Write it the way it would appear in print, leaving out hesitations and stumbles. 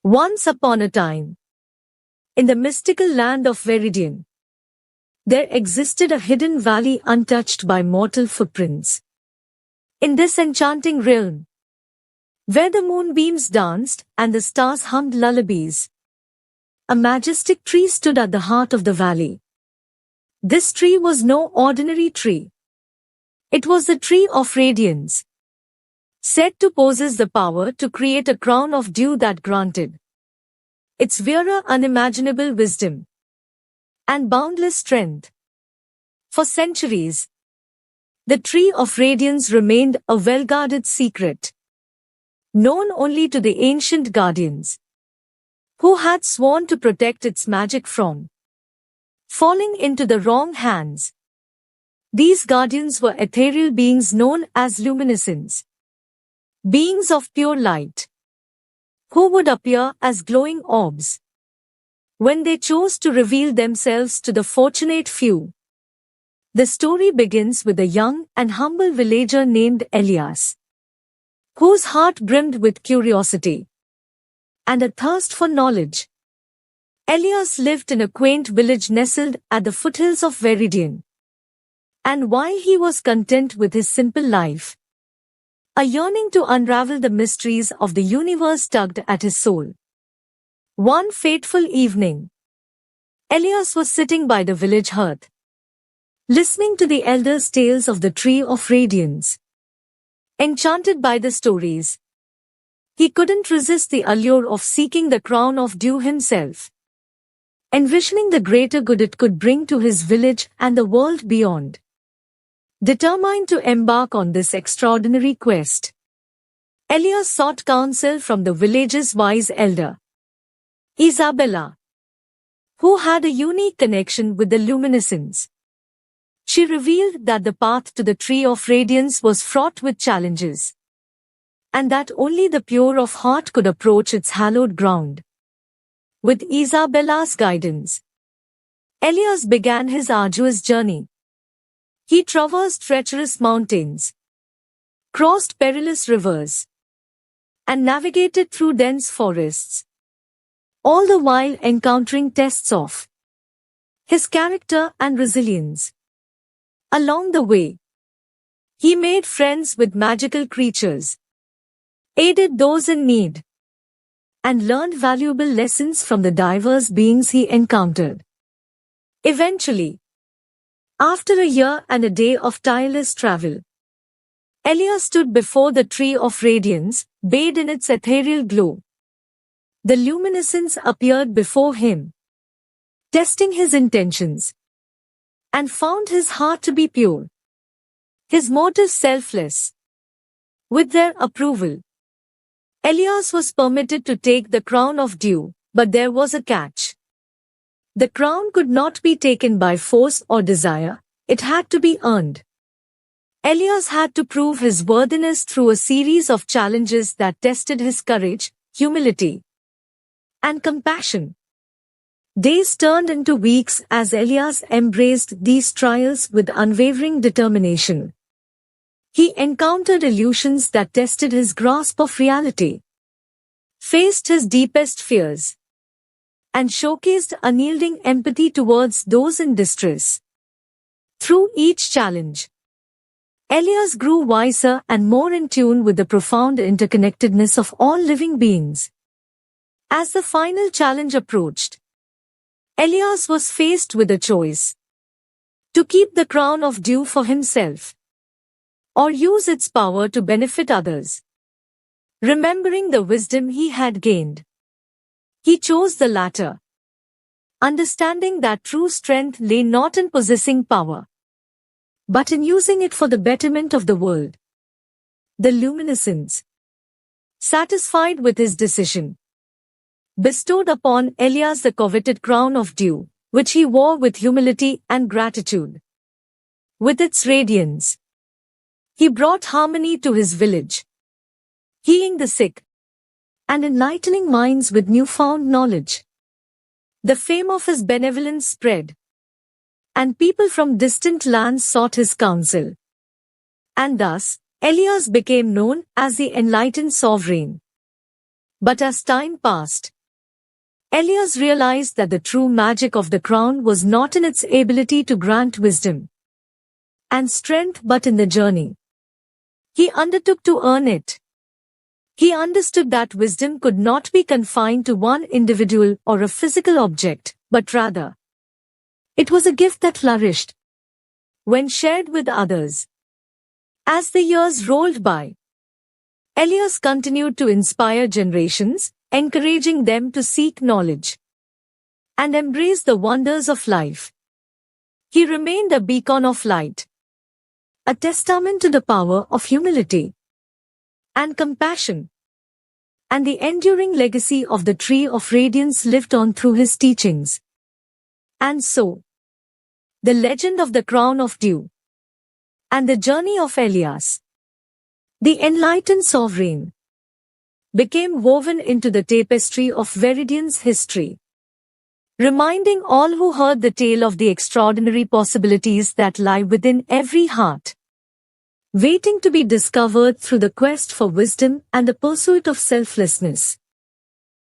Once upon a time, in the mystical land of Viridian, there existed a hidden valley untouched by mortal footprints. In this enchanting realm, where the moonbeams danced and the stars hummed lullabies, a majestic tree stood at the heart of the valley. This tree was no ordinary tree. It was the tree of radiance, said to possess the power to create a crown of dew that granted its wearer unimaginable wisdom and boundless strength. For centuries, the tree of radiance remained a well-guarded secret, known only to the ancient guardians, who had sworn to protect its magic from falling into the wrong hands. These guardians were ethereal beings known as luminescents, beings of pure light, who would appear as glowing orbs when they chose to reveal themselves to the fortunate few. The story begins with a young and humble villager named Elias, whose heart brimmed with curiosity and a thirst for knowledge. Elias lived in a quaint village nestled at the foothills of Viridian. And while he was content with his simple life, a yearning to unravel the mysteries of the universe tugged at his soul. One fateful evening, Elias was sitting by the village hearth, listening to the elders' tales of the Tree of Radiance. Enchanted by the stories, he couldn't resist the allure of seeking the crown of dew himself, envisioning the greater good it could bring to his village and the world beyond. Determined to embark on this extraordinary quest, Elias sought counsel from the village's wise elder, Isabella, who had a unique connection with the luminescence. She revealed that the path to the Tree of Radiance was fraught with challenges, and that only the pure of heart could approach its hallowed ground. With Isabella's guidance, Elias began his arduous journey. He traversed treacherous mountains, crossed perilous rivers, and navigated through dense forests, all the while encountering tests of his character and resilience. Along the way, he made friends with magical creatures, aided those in need, and learned valuable lessons from the diverse beings he encountered. Eventually, after a year and a day of tireless travel, Elias stood before the Tree of Radiance, bathed in its ethereal glow. The luminescence appeared before him, testing his intentions, and found his heart to be pure, his motives selfless. With their approval, Elias was permitted to take the crown of dew, but there was a catch. The crown could not be taken by force or desire, it had to be earned. Elias had to prove his worthiness through a series of challenges that tested his courage, humility, and compassion. Days turned into weeks as Elias embraced these trials with unwavering determination. He encountered illusions that tested his grasp of reality, faced his deepest fears, and showcased unyielding empathy towards those in distress. Through each challenge, Elias grew wiser and more in tune with the profound interconnectedness of all living beings. As the final challenge approached, Elias was faced with a choice: to keep the crown of dew for himself, or use its power to benefit others. Remembering the wisdom he had gained, he chose the latter, understanding that true strength lay not in possessing power, but in using it for the betterment of the world. The luminescence, satisfied with his decision, bestowed upon Elias the coveted crown of dew, which he wore with humility and gratitude. With its radiance, he brought harmony to his village, healing the sick, and enlightening minds with newfound knowledge. The fame of his benevolence spread, and people from distant lands sought his counsel. And thus, Elias became known as the enlightened sovereign. But as time passed, Elias realized that the true magic of the crown was not in its ability to grant wisdom and strength but in the journey he undertook to earn it. He understood that wisdom could not be confined to one individual or a physical object, but rather, it was a gift that flourished when shared with others. As the years rolled by, Elias continued to inspire generations, encouraging them to seek knowledge and embrace the wonders of life. He remained a beacon of light, a testament to the power of humility and compassion, and the enduring legacy of the Tree of Radiance lived on through his teachings. And so, the legend of the Crown of Dew and the journey of Elias, the enlightened sovereign, became woven into the tapestry of Viridian's history, reminding all who heard the tale of the extraordinary possibilities that lie within every heart, waiting to be discovered through the quest for wisdom and the pursuit of selflessness.